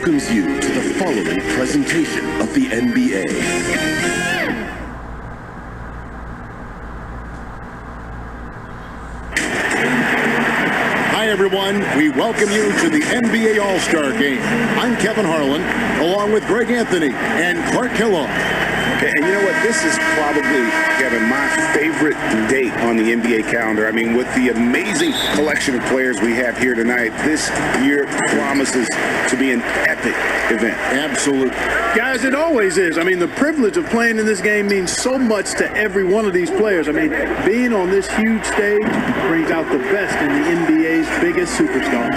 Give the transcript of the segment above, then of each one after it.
welcomes you to the following presentation of the NBA. Hi everyone, we welcome you to the NBA All-Star Game. I'm Kevin Harlan, along with Greg Anthony and Clark Kellogg. And you know what? This is probably, Kevin, my favorite date on the NBA calendar. I mean, with the amazing collection of players we have here tonight, this year promises to be an epic event. Absolutely. Guys, it always is. I mean, the privilege of playing in this game means so much to every one of these players. I mean, being on this huge stage brings out the best in the NBA's biggest superstars.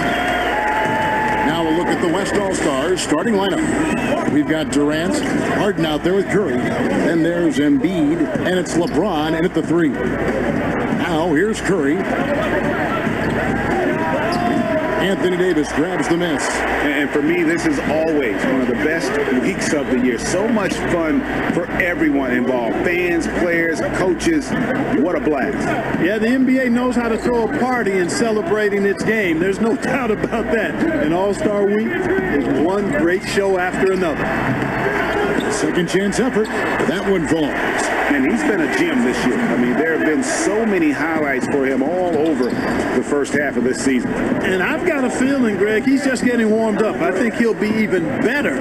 Now we'll look at the West All-Stars starting lineup. We've got Durant, Harden out there with Curry. Then there's Embiid, and it's LeBron in at the 3. Now here's Curry. Anthony Davis grabs the miss. And for me, this is always one of the best weeks of the year. So much fun for everyone involved. Fans, players, coaches. What a blast. Yeah, the NBA knows how to throw a party in celebrating its game. There's no doubt about that. And All-Star Week is one great show after another. Second chance effort. That one falls. And he's been a gem this year. I mean, there have been so many highlights for him all over the first half of this season. And I've got a feeling, Greg, he's just getting warmed up. I think he'll be even better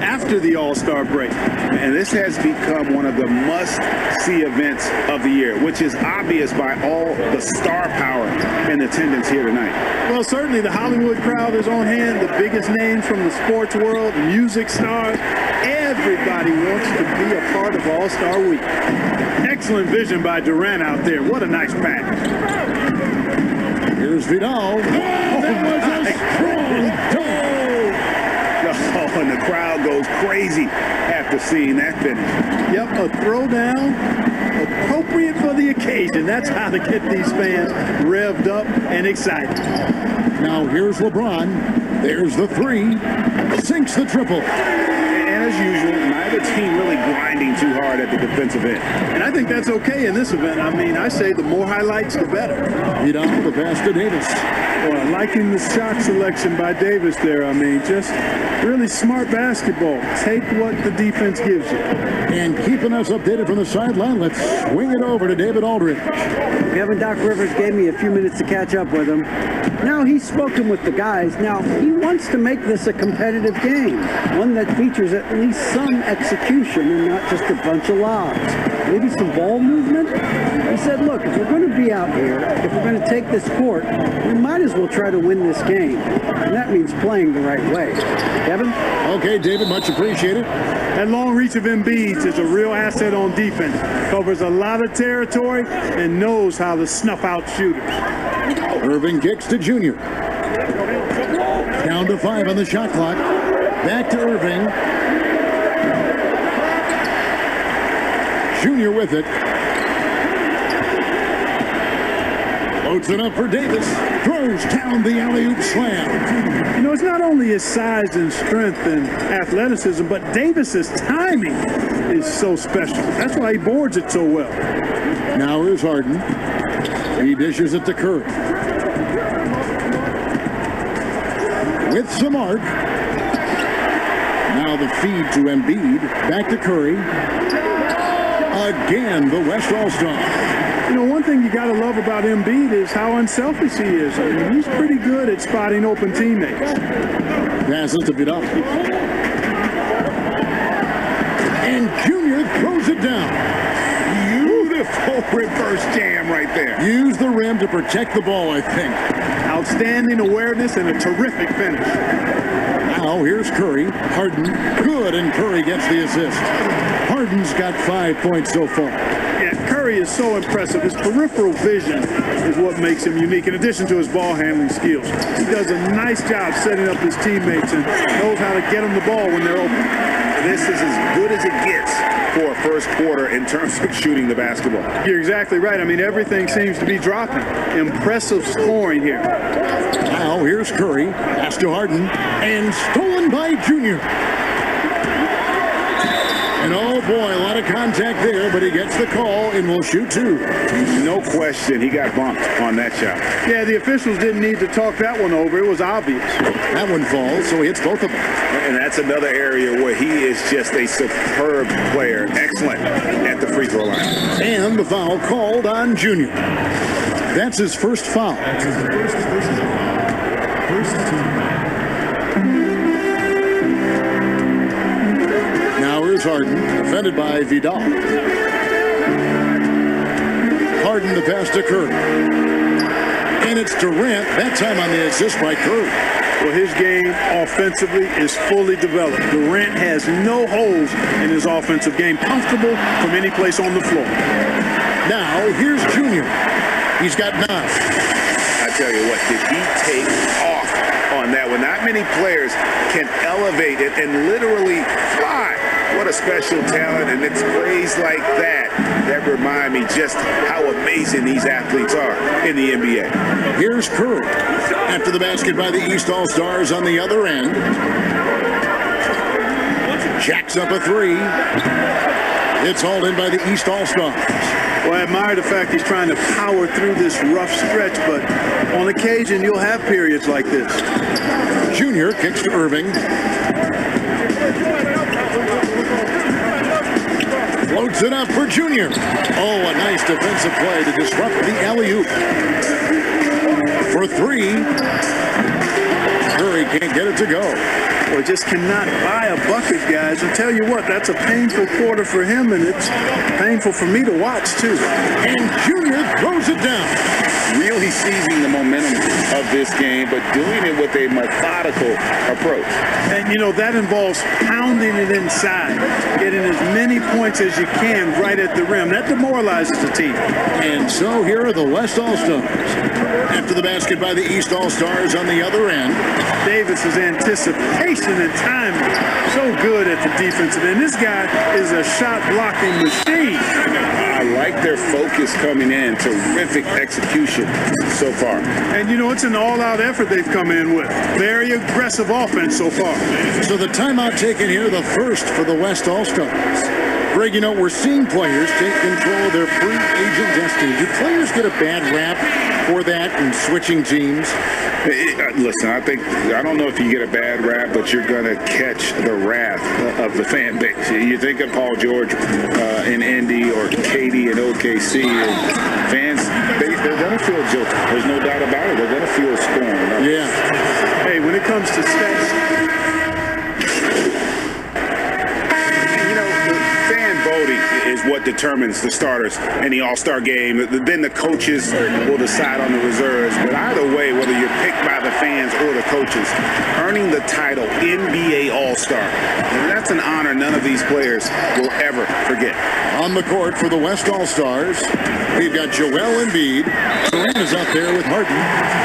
after the All-Star break. And this has become one of the must-see events of the year, which is obvious by all the star power in attendance here tonight. Well, certainly the Hollywood crowd is on hand, the biggest names from the sports world, music stars. Everybody wants to be a part of All-Star Week. Excellent vision by Durant out there. What a nice pass. Here's Vidal. That was a strong dunk. Oh, and the crowd goes crazy after seeing that finish. Yep, a throwdown appropriate for the occasion. That's how to get these fans revved up and excited. Now here's LeBron. There's the 3. Sinks the triple. As usual, neither team really grinding too hard at the defensive end. And I think that's okay in this event. I mean, I say the more highlights, the better. Vidal, the pass to Davis. Well, liking the shot selection by Davis there. I mean, just really smart basketball. Take what the defense gives you. And keeping us updated from the sideline, let's swing it over to David Aldridge. Kevin, Doc Rivers gave me a few minutes to catch up with him. Now he's spoken with the guys. Now he wants to make this a competitive game, one that features at least some execution and not just a bunch of lobs. Maybe some ball movement. He said, look, if we're going to be out here, if we're going to take this court, we might as well try to win this game. And that means playing the right way. Kevin? Okay, David, much appreciated. That long reach of Embiid is a real asset on defense. Covers a lot of territory and knows how to snuff out shooters. Irving kicks to Junior. Down to 5 on the shot clock. Back to Irving. Junior with it. Loads it up for Davis. Throws down the alley-oop slam. You know, it's not only his size and strength and athleticism, but Davis's timing is so special. That's why he boards it so well. Now here's Harden. He dishes it to Curry. With some arc. Now the feed to Embiid. Back to Curry. Again, the West All-Star. You know, one thing you got to love about Embiid is how unselfish he is. I mean, he's pretty good at spotting open teammates. Passes to Vidal. And Junior throws it down. Beautiful reverse jam right there. Use the rim to protect the ball, I think. Outstanding awareness and a terrific finish. Now here's Curry. Harden, good, and Curry gets the assist. Harden's got 5 points so far. Yeah, Curry is so impressive. His peripheral vision is what makes him unique, in addition to his ball handling skills. He does a nice job setting up his teammates and knows how to get them the ball when they're open. This is as good as it gets for a first quarter in terms of shooting the basketball. You're exactly right. I mean, everything seems to be dropping. Impressive scoring here. Now here's Curry. Pass to Harden. And stolen by Junior. And oh boy, a lot of contact there, but he gets the call and will shoot two. No question, he got bumped on that shot. Yeah, the officials didn't need to talk that one over. It was obvious. That one falls, so he hits both of them. And that's another area where he is just a superb player. Excellent at the free throw line. And the foul called on Junior. That's his first foul. Now here's Harden, defended by Vidal. Harden the pass to Curry. And it's Durant, that time on the assist by Curry. Well, his game offensively is fully developed. Durant has no holes in his offensive game. Comfortable from any place on the floor. Now here's Junior. He's got 9. I tell you what, did he take off on that one? Not many players can elevate it and literally fly. What a special talent, and it's plays like that that remind me just how amazing these athletes are in the NBA. Here's Curry. After the basket by the East All-Stars on the other end. Jacks up a 3. It's hauled in by the East All-Stars. Well, I admire the fact he's trying to power through this rough stretch, but on occasion you'll have periods like this. Junior kicks to Irving. Floats it up for Junior. Oh, a nice defensive play to disrupt the alley-oop. For 3. Curry can't get it to go. Well, just cannot buy a bucket, guys. I tell you what, that's a painful quarter for him, and it's painful for me to watch, too. And Junior throws it down. Really seizing the momentum of this game, but doing it with a methodical approach. And, you know, that involves pounding it inside, getting as many points as you can right at the rim. That demoralizes the team. And so here are the West All-Stars. After the basket by the East All-Stars on the other end. Davis's anticipation and timing, so good at the defensive end. This guy is a shot-blocking machine. I like their focus coming in. Terrific execution so far. And, you know, it's an all-out effort they've come in with. Very aggressive offense so far. So the timeout taken here, the first for the West All-Stars. Greg, you know, we're seeing players take control of their free agent destiny. Do players get a bad rap for that and switching teams? Listen, I don't know if you get a bad rap, but you're going to catch the wrath of the fan base. You think of Paul George in Indy or Katie in OKC, and fans, they're going to feel guilty. There's no doubt about it. They're going to feel scorned. Yeah. Hey, when it comes to stats, voting is what determines the starters in the All-Star game. Then the coaches will decide on the reserves. But either way, whether you're picked by the fans or the coaches, earning the title NBA All-Star, that's an honor none of these players will ever forget. On the court for the West All-Stars, we've got Joel Embiid. Durant is out there with Harden.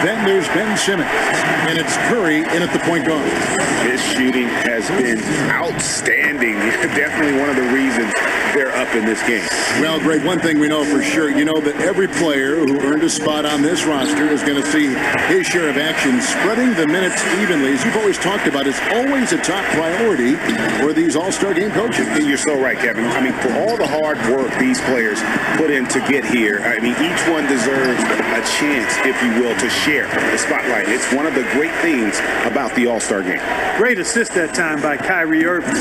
Then there's Ben Simmons. And it's Curry in at the point guard. His shooting has been outstanding. Definitely one of the reasons they're up in this game. Well, Greg, one thing we know for sure, you know that every player who earned a spot on this roster is going to see his share of action. Spreading the minutes evenly, as you've always talked about, is always a top priority for these All-Star game coaches. You're so right, Kevin. I mean, for all the hard work these players put in to get here, I mean, each one deserves a chance, if you will, to share the spotlight. It's one of the great things about the All-Star game. great assist that time by Kyrie Irving.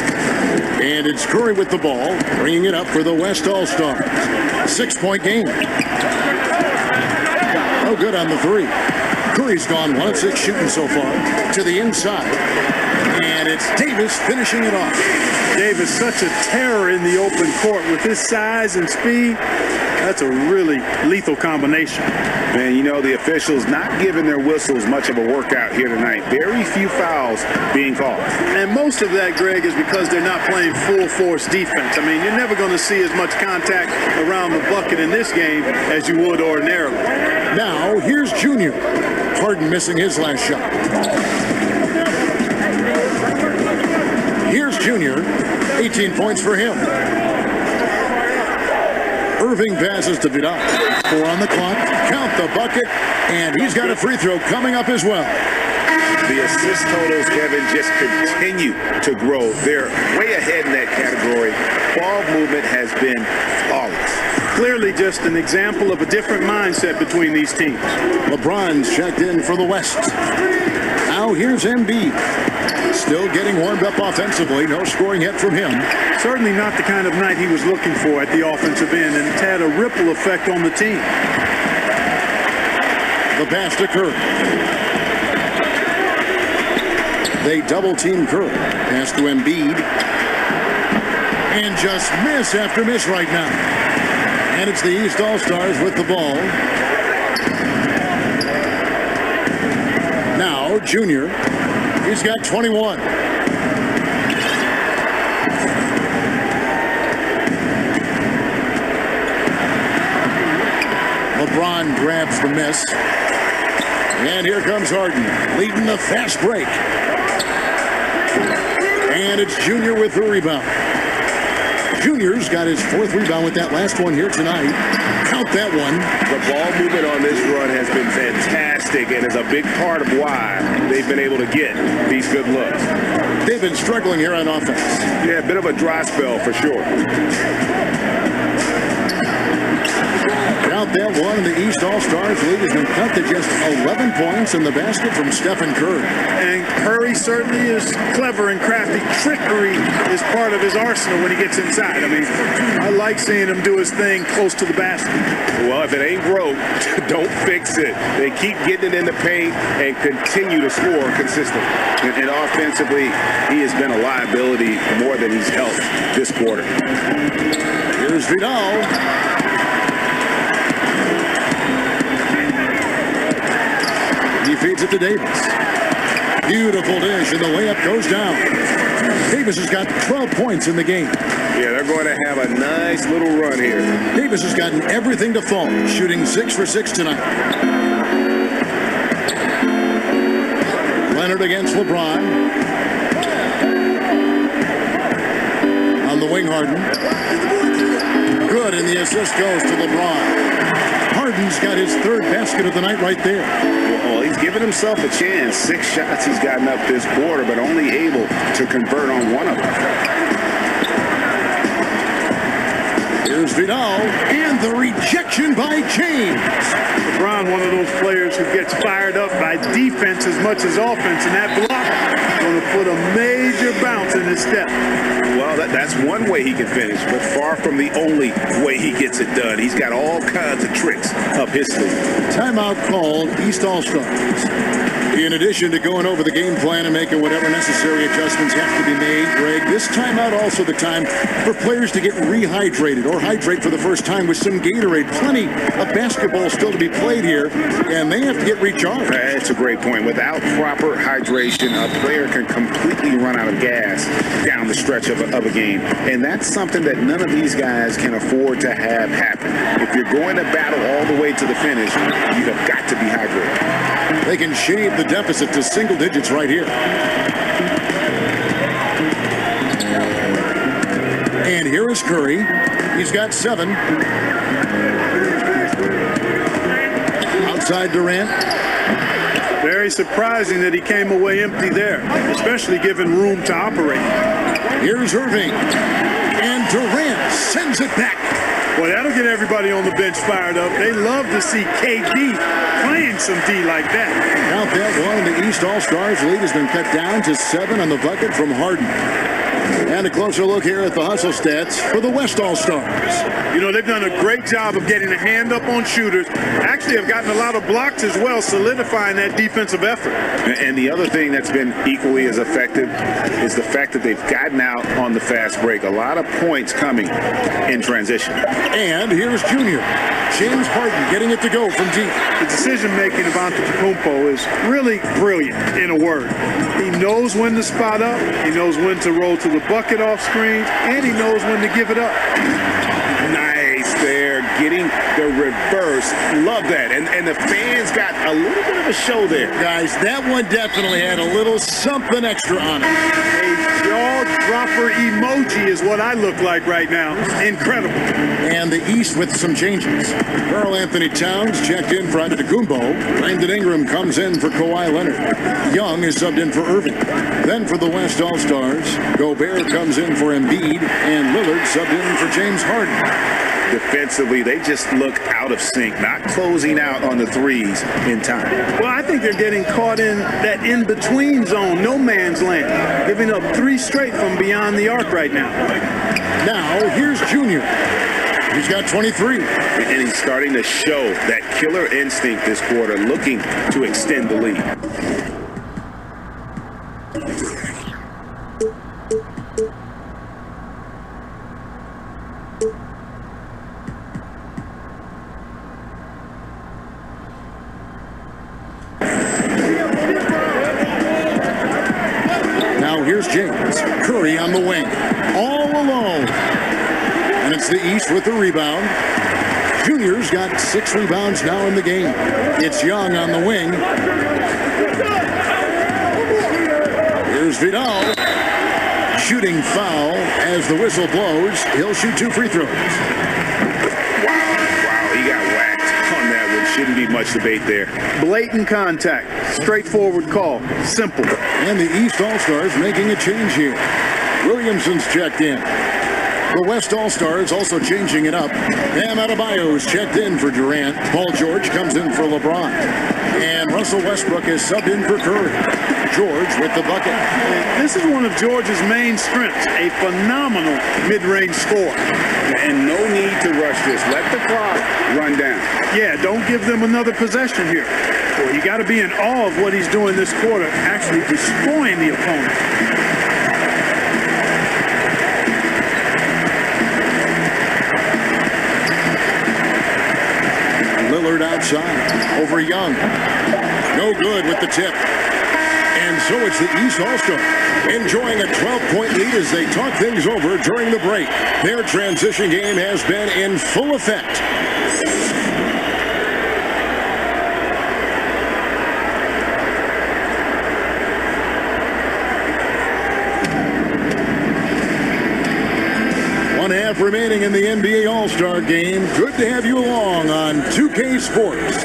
And it's Curry with the ball, bringing it up for the West All-Stars. 6-point game. No good on the three. Curry's gone 1 of 6 shooting so far to the inside. And it's Davis finishing it off. Davis, such a terror in the open court with his size and speed. That's a really lethal combination. Man, you know, the officials not giving their whistles much of a workout here tonight. Very few fouls being called. And most of that, Greg, is because they're not playing full-force defense. I mean, you're never going to see as much contact around the bucket in this game as you would ordinarily. Now, here's Junior. Harden missing his last shot. Here's Junior. 18 points for him. Irving passes to Vidal. 4 on the clock. Count the bucket. And he's got a free throw coming up as well. The assist totals, Kevin, just continue to grow. They're way ahead in that category. Ball movement has been flawless. Clearly just an example of a different mindset between these teams. LeBron's checked in for the West. Now here's Embiid. Still getting warmed up offensively. No scoring yet from him. Certainly not the kind of night he was looking for at the offensive end, and it's had a ripple effect on the team. The pass to Curry. They double-team Curry. Pass to Embiid. And just miss after miss right now. And it's the East All-Stars with the ball. Now, Junior. He's got 21. LeBron grabs the miss. And here comes Harden, leading the fast break. And it's Junior with the rebound. Junior's got his 4th rebound with that last one here tonight. Count that one. The ball movement on this run has been fantastic and is a big part of why they've been able to get these good looks. They've been struggling here on offense. Yeah, a bit of a dry spell for sure. Count that one. The East All-Stars lead has been cut to just 11 points in the basket from Stephen Curry. And Curry certainly is clever and crafty. Trickery is part of his arsenal when he gets inside. I mean, I like seeing him do his thing close to the basket. Well, if it ain't broke, don't fix it. They keep getting it in the paint and continue to score consistently. And offensively, he has been a liability more than he's helped this quarter. Here's Vidal. He feeds it to Davis. Beautiful dish, and the layup goes down. Davis has got 12 points in the game. Yeah, they're going to have a nice little run here. Davis has gotten everything to fall, shooting 6 for 6 tonight. Leonard against LeBron. On the wing, Harden. Good, and the assist goes to LeBron. Harden's got his 3rd basket of the night right there. Well, he's given himself a chance. 6 shots he's gotten up this quarter, but only able to convert on one of them. Here's Vidal, and the rejection by James. LeBron, one of those players who gets fired up by defense as much as offense, and that block is going to put a major bounce in his step. Well, that's one way he can finish, but far from the only way he gets it done. He's got all kinds of tricks up his sleeve. Timeout called, East All-Stars. In addition to going over the game plan and making whatever necessary adjustments have to be made, Greg, this timeout also the time for players to get rehydrated or hydrate for the first time with some Gatorade. Plenty of basketball still to be played here, and they have to get recharged. That's a great point. Without proper hydration, a player can completely run out of gas down the stretch of a game. And that's something that none of these guys can afford to have happen. If you're going to battle all the way to the finish, you have got to be hydrated. They can shave the deficit to single digits right here. And here is Curry. He's got 7. Outside Durant. Very surprising that he came away empty there, especially given room to operate. Here's Irving. And Durant sends it back. Well, that'll get everybody on the bench fired up. They love to see KD playing some D like that. Count that one. The East All-Stars lead has been cut down to 7 on the bucket from Harden. And a closer look here at the hustle stats for the West All-Stars. You know, they've done a great job of getting a hand up on shooters. Actually have gotten a lot of blocks as well, solidifying that defensive effort. And the other thing that's been equally as effective is the fact that they've gotten out on the fast break. A lot of points coming in transition. And here's Junior. James Harden getting it to go from deep. The decision-making of Antetokounmpo is really brilliant, in a word. He knows when to spot up, he knows when to roll to the bucket off screens, and he knows when to give it up. Nice there, getting the reverse. Love that. And the fans got a little bit of a show there. Guys, that one definitely had a little something extra on it. A jaw ball dropper emoji is what I look like right now. Incredible. And the East with some changes. Karl Anthony Towns checked in for Antetokounmpo. Brandon Ingram comes in for Kawhi Leonard. Young is subbed in for Irving. Then for the West All-Stars, Gobert comes in for Embiid, and Lillard subbed in for James Harden. Defensively, they just look out of sync, not closing out on the threes in time. Well, I think they're getting caught in that in-between zone, no man's land, giving up 3 straight from beyond the arc right now. Now, here's Junior. He's got 23. And he's starting to show that killer instinct this quarter, looking to extend the lead. Here's James. Curry on the wing. All alone. And it's the East with the rebound. Junior's got 6 rebounds now in the game. It's Young on the wing. Here's Vidal. Shooting foul as the whistle blows. He'll shoot 2 free throws. Wow, he got whacked on that one. Shouldn't be much debate there. Blatant contact. Straightforward call. Simple. And the East All-Stars making a change here. Williamson's checked in. The West All-Stars also changing it up. Bam Adebayo's checked in for Durant. Paul George comes in for LeBron. And Russell Westbrook is subbed in for Curry. George with the bucket. This is one of George's main strengths, a phenomenal mid-range scorer. And no need to rush this. Let the clock run down. Yeah, don't give them another possession here. Well, you got to be in awe of what he's doing this quarter, actually destroying the opponent. Lillard outside over Young. No good with the tip. And so it's the East All-Star enjoying a 12-point lead as they talk things over during the break. Their transition game has been in full effect. Half remaining in the NBA All-Star game. Good to have you along on 2K Sports.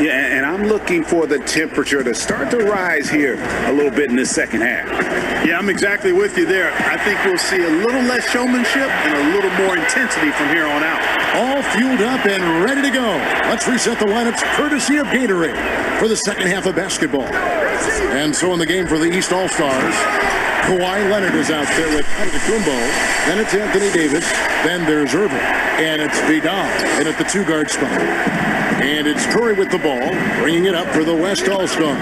Yeah, and I'm looking for the temperature to start to rise here a little bit in the second half. Yeah, I'm exactly with you there. I think we'll see a little less showmanship and a little more intensity from here on out. All fueled up and ready to go. Let's reset the lineups courtesy of Gatorade for the second half of basketball. And so in the game for the East All-Stars, Kawhi Leonard is out there with Antetokounmpo. Then it's Anthony Davis. Then there's Irving. And it's Vidal in at the 2-guard spot. And it's Curry with the ball, bringing it up for the West All-Stars.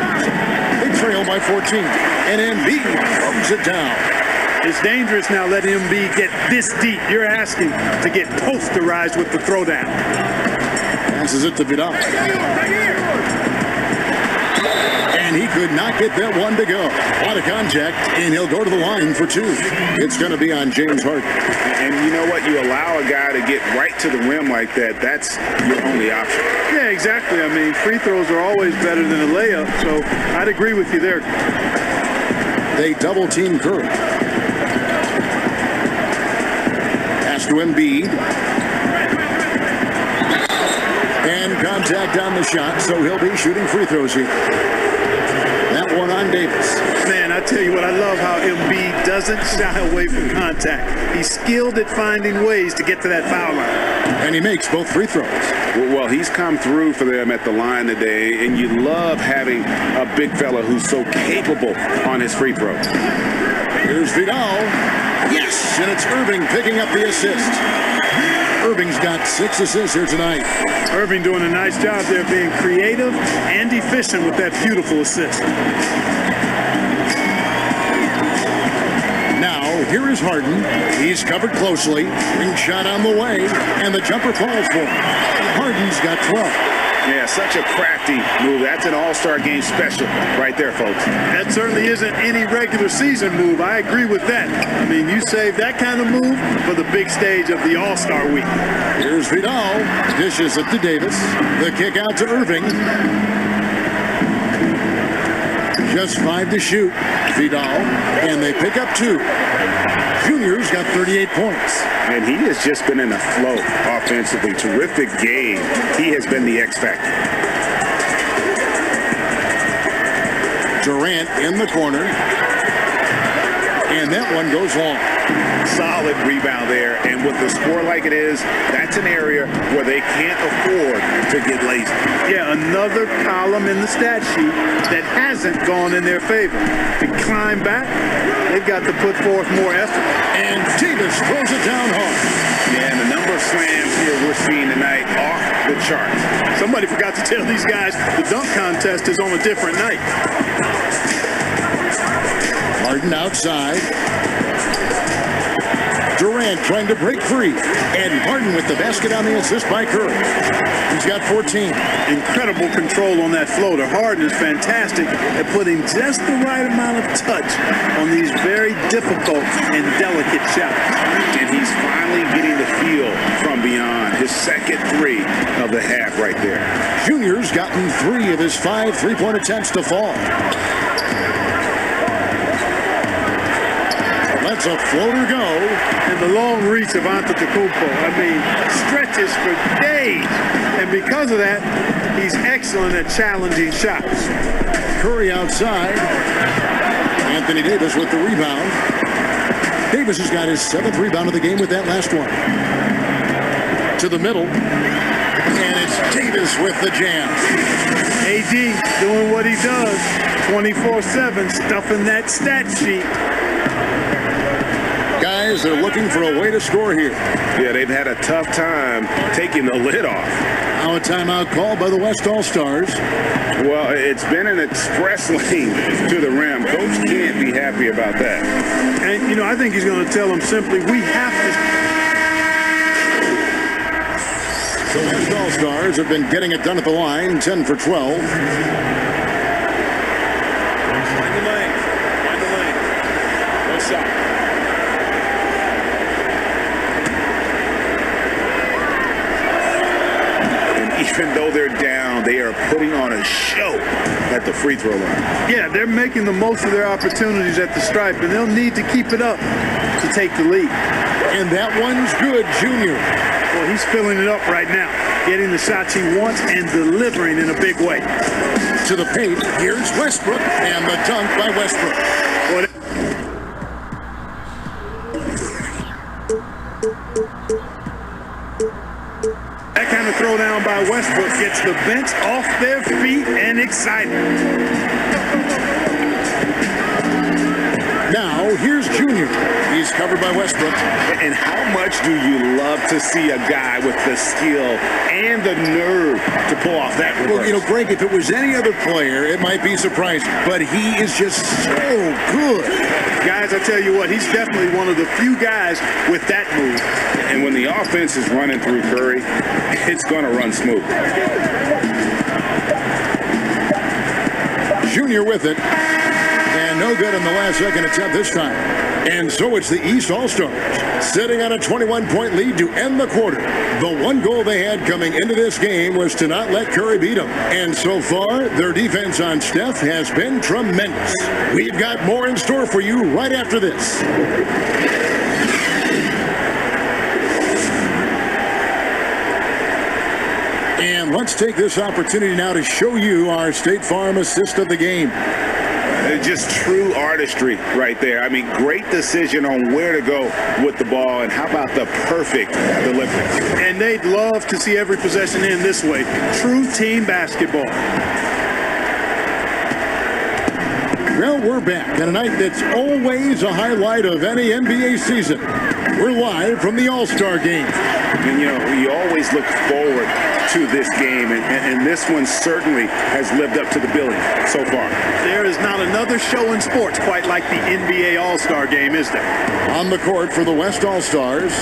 They trail by 14. And Embiid throws it down. It's dangerous now letting Embiid get this deep. You're asking to get posterized with the throwdown. Passes it to Vidal. And he could not get that one to go. A lot of contact, and he'll go to the line for 2. It's going to be on James Harden. And you know what? You allow a guy to get right to the rim like that, that's your only option. Yeah, exactly. I mean, free throws are always better than a layup, so I'd agree with you there. They double-team Curry. Pass to Embiid. And contact on the shot, so he'll be shooting free throws here. That one on Davis. Man, I tell you what, I love how Embiid doesn't shy away from contact. He's skilled at finding ways to get to that foul line. And he makes both free throws. Well, he's come through for them at the line today, and you love having a big fella who's so capable on his free throws. Here's Vidal. Yes, and it's Irving picking up the assist. Irving's got 6 assists here tonight. Irving doing a nice job there being creative and efficient with that beautiful assist. Now, here is Harden. He's covered closely. Ring shot on the way, and the jumper falls for him. Harden's got 12. Yeah, such a crafty move. That's an all-star game special right there, folks. That certainly isn't any regular season move. I agree with that. I mean, you save that kind of move for the big stage of the All-Star week. Here's Vidal. Dishes it to Davis. The kick out to Irving. Just 5 to shoot. Vidal. And they pick up 2. Junior's got 38 points. And he has just been in a flow offensively. Terrific game. He has been the X factor. Durant in the corner. And that one goes long. Solid rebound there. And with the score like it is, that's an area where they can't afford to get lazy. Yeah, another column in the stat sheet that hasn't gone in their favor. To climb back, they've got to put forth more effort. And Davis throws it down hard. Yeah, and the number of slams here we're seeing tonight off the charts. Somebody forgot to tell these guys the dunk contest is on a different night. Harden outside. Durant trying to break free. And Harden with the basket on the assist by Curry. He's got 14. Incredible control on that floater. Harden is fantastic at putting just the right amount of touch on these very difficult and delicate shots. And he's finally getting the feel from beyond. His second three of the half right there. Junior's gotten 3 of his 5 3-point attempts to fall. Lets a floater go. And the long reach of Antetokounmpo, I mean, stretches for days. And because of that, he's excellent at challenging shots. Curry outside. Anthony Davis with the rebound. Davis has got his 7th rebound of the game with that last one. To the middle. And it's Davis with the jam. AD doing what he does. 24/7, stuffing that stat sheet. Guys, they're looking for a way to score here. Yeah, they've had a tough time taking the lid off. Now a timeout called by the West All-Stars. Well, it's been an express lane to the rim. Coach can't be happy about that. And, you know, I think he's going to tell them simply, we have to. The West All-Stars have been getting it done at the line, 10 for 12. Find the lane. No shot. Even though they're down, they are putting on a show at the free throw line. Yeah, they're making the most of their opportunities at the stripe, and they'll need to keep it up to take the lead. And that one's good, Junior. Well, he's filling it up right now, getting the shots he wants and delivering in a big way. To the paint, here's Westbrook, and the dunk by Westbrook. Well, that kind of throwdown by Westbrook gets the bench off their feet and excited. Now, here's Junior. He's covered by Westbrook. And how much do you love to see a guy with the skill and the nerve to pull off that reverse? Well, you know, Greg, if it was any other player, it might be surprising. But he is just so good. Guys, I tell you what, he's definitely one of the few guys with that move. And when the offense is running through Curry, it's going to run smooth. Junior with it. And no good on the last second attempt this time. And so it's the East All-Stars sitting on a 21-point lead to end the quarter. The one goal they had coming into this game was to not let Curry beat them. And so far, their defense on Steph has been tremendous. We've got more in store for you right after this. And let's take this opportunity now to show you our State Farm assist of the game. Just true artistry right there. I mean, great decision on where to go with the ball, and how about the perfect delivery. And they'd love to see every possession end this way. True team basketball. Well, we're back on a night that's always a highlight of any NBA season. We're live from the All-Star game. And, you know, you always look forward to this game, and this one certainly has lived up to the billing so far. There is not another show in sports quite like the NBA All-Star game, is there? On the court for the West All-Stars,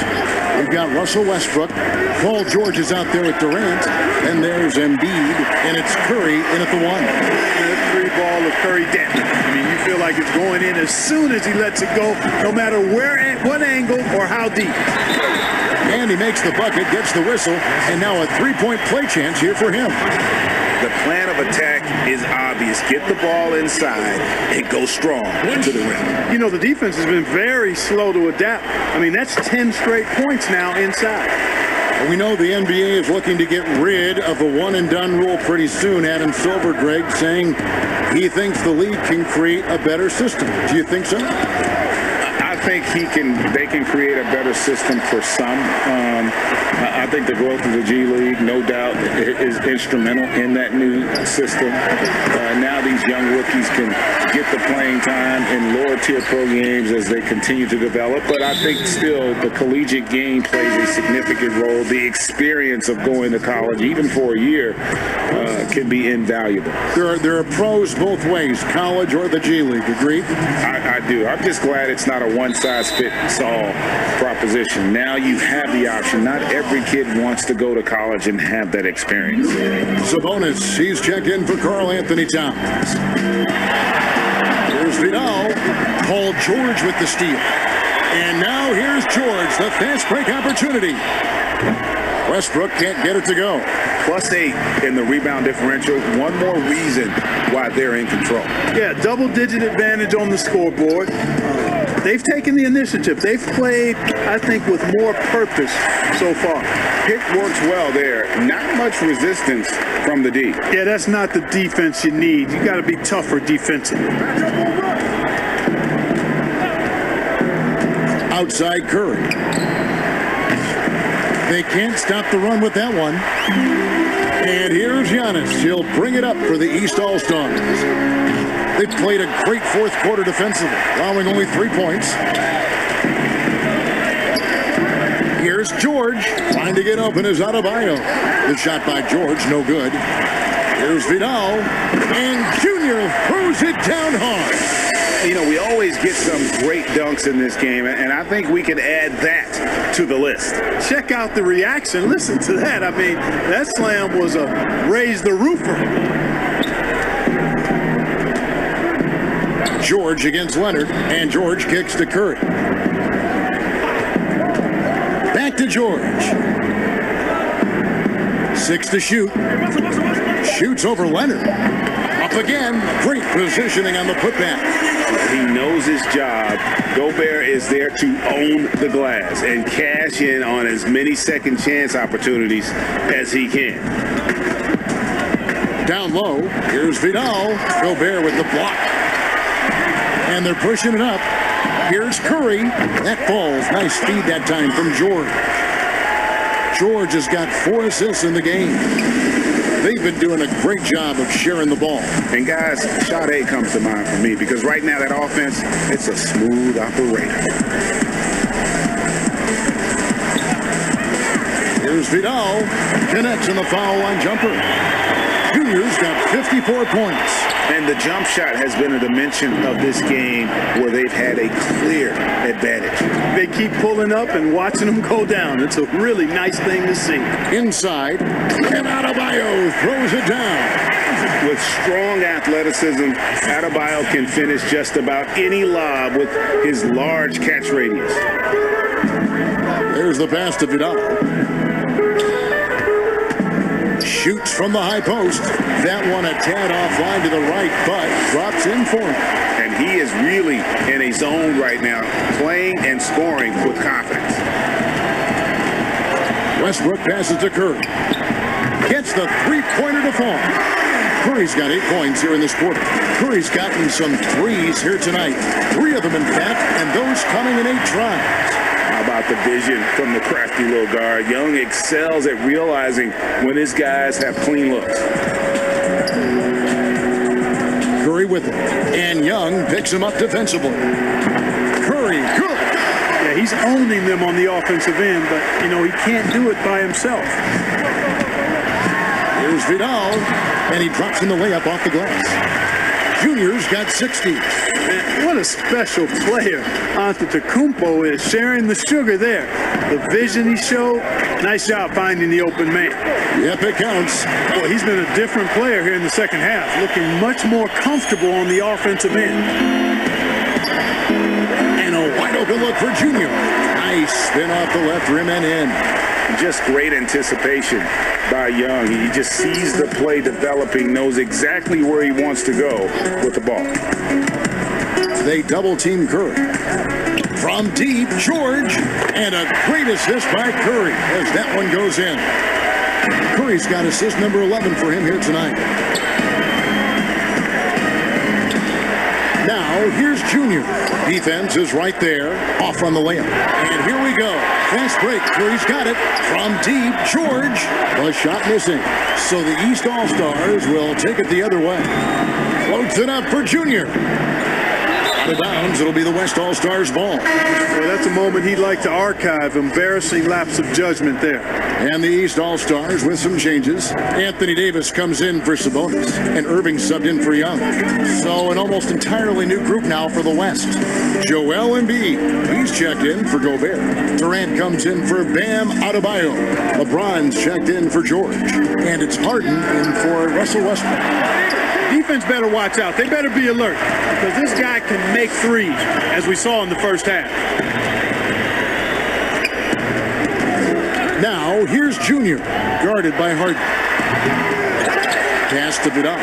we've got Russell Westbrook. Paul George is out there with Durant. And there's Embiid, and it's Curry in at the one. The three ball of Curry damage. I mean, you feel like it's going in as soon as he lets it go, no matter where, at what angle, or how deep. And he makes the bucket, gets the whistle, and now a three-point play chance here for him. The plan of attack is obvious. Get the ball inside and go strong to the rim. You know, the defense has been very slow to adapt. I mean, that's 10 straight points now inside. We know the NBA is looking to get rid of the one-and-done rule pretty soon. Adam Silver, Greg, saying he thinks the league can create a better system. Do you think so? I think they can create a better system for some. I think the growth of the G League, no doubt, is instrumental in that new system. Now these young rookies can get the playing time in lower-tier pro games as they continue to develop. But I think still the collegiate game plays a significant role. The experience of going to college, even for a year, can be invaluable. There are pros both ways, college or the G League. Agreed? I do. I'm just glad it's not a one-size-fits-all proposition. Now you have the option. Not every kid wants to go to college and have that experience. Sabonis, he's checked in for Karl Anthony Towns. Here's Vidal. Paul George with the steal. And now here's George, the fast break opportunity. Westbrook can't get it to go. +8 in the rebound differential. One more reason why they're in control. Yeah, double-digit advantage on the scoreboard. They've taken the initiative. They've played, I think, with more purpose so far. Pick works well there. Not much resistance from the D. Yeah, that's not the defense you need. You got to be tougher defensively. Outside Curry. They can't stop the run with that one. And here's Giannis. He'll bring it up for the East All-Stars. They played a great fourth quarter defensively, allowing only 3 points. Here's George, trying to get open is Adebayo. The shot by George, no good. Here's Vidal, and Junior throws it down hard. You know, we always get some great dunks in this game, and I think we can add that to the list. Check out the reaction. Listen to that. I mean, that slam was a raise the roofer. George against Leonard, and George kicks to Curry. Back to George. 6 to shoot. Shoots over Leonard. Up again. Great positioning on the putback. He knows his job. Gobert is there to own the glass and cash in on as many second chance opportunities as he can. Down low. Here's Vidal. Gobert with the block. And they're pushing it up. Here's Curry. That falls. Nice feed that time from George. George has got 4 assists in the game. They've been doing a great job of sharing the ball. And guys, shot A comes to mind for me because right now that offense, it's a smooth operator. Here's Vidal. Connects on the foul line jumper. Junior's got 54 points. And the jump shot has been a dimension of this game where they've had a clear advantage. They keep pulling up and watching them go down. It's a really nice thing to see. Inside, and Adebayo throws it down. With strong athleticism, Adebayo can finish just about any lob with his large catch radius. There's the pass to Vidal. Shoots from the high post. That one a tad offline to the right, but drops in for him. And he is really in a zone right now, playing and scoring with confidence. Westbrook passes to Curry. Gets the three-pointer to fall. Curry's got 8 points here in this quarter. Curry's gotten some threes here tonight. 3 of them, in fact, and those coming in 8 tries. How about the vision from the crafty little guard? Young excels at realizing when his guys have clean looks. Curry with it. And Young picks him up defensively. Curry, good. Yeah, he's owning them on the offensive end, but, you know, he can't do it by himself. Here's Vidal, and he drops in the layup off the glass. Junior's got 60. Man, what a special player Antetokounmpo is, sharing the sugar there. The vision he showed, nice job finding the open man. Yep, it counts. Boy, he's been a different player here in the second half, looking much more comfortable on the offensive end. And a wide open look for Junior. Nice spin off the left rim and in. just great anticipation by Young. He just sees the play developing, knows exactly where he wants to go with the ball. They double team Curry. From deep, George, and a great assist by Curry as that one goes in. Curry's got assist number 11 for him here tonight. Now, here's Junior. Defense is right there, off on the layup. And here we go. Fast break. Curry's got it. From deep, George. The shot missing. So the East All-Stars will take it the other way. Floats it up for Junior. Out of bounds, it'll be the West All-Stars ball. Well, that's a moment he'd like to archive. Embarrassing lapse of judgment there. And the East All-Stars with some changes. Anthony Davis comes in for Sabonis, and Irving subbed in for Young. So an almost entirely new group now for the West. Joel Embiid, he's checked in for Gobert. Durant comes in for Bam Adebayo. LeBron's checked in for George. And it's Harden in for Russell Westbrook. Defense better watch out. They better be alert because this guy can make threes, as we saw in the first half. Now, here's Junior, guarded by Harden. Pass to Vidal.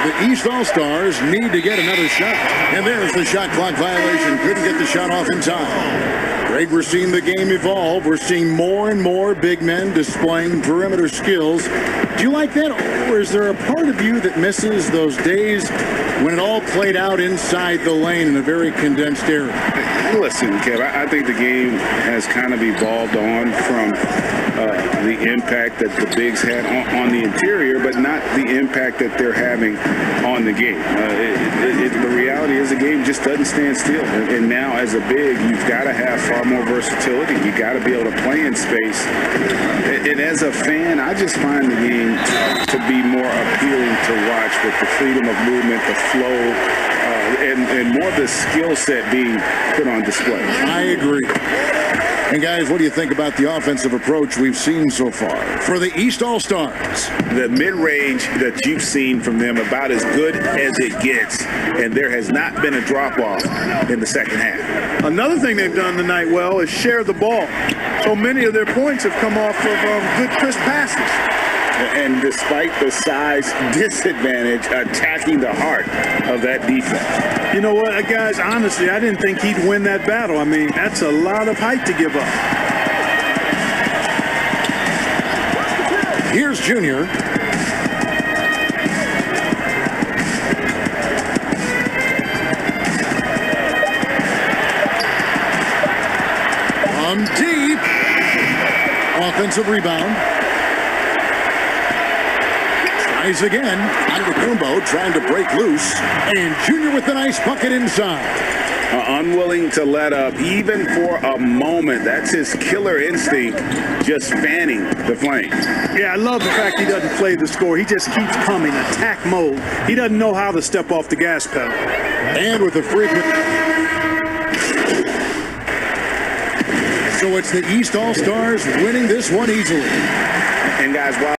The East All-Stars need to get another shot. And there's the shot clock violation. Couldn't get the shot off in time. Greg, we're seeing the game evolve. We're seeing more and more big men displaying perimeter skills. Do you like that? Or is there a part of you that misses those days when it all played out inside the lane in a very condensed area? Listen, Kev, I think the game has kind of evolved on from the impact that the bigs had on the interior, but not the impact that they're having on the game. The reality is the game just doesn't stand still. And now as a big, you've got to have far more versatility. You've got to be able to play in space. And as a fan, I just find the game to be more appealing to watch with the freedom of movement, the flow, and more of the skill set being put on display. I agree. And guys, what do you think about the offensive approach we've seen so far for the East All-Stars? The mid-range that you've seen from them about as good as it gets, and there has not been a drop-off in the second half. Another thing they've done tonight well is share the ball. So many of their points have come off of good crisp passes. And despite the size disadvantage, attacking the heart of that defense. You know what, guys, honestly, I didn't think he'd win that battle. I mean, that's a lot of height to give up. Here's Junior. From deep. Offensive rebound. Tries again. Antetokounmpo trying to break loose. And Junior with a nice bucket inside. Unwilling to let up even for a moment. That's his killer instinct, just fanning the flames. Yeah, I love the fact he doesn't play the score. He just keeps coming, attack mode. He doesn't know how to step off the gas pedal. And with a frequent... So it's the East All-Stars winning this one easily. And guys, while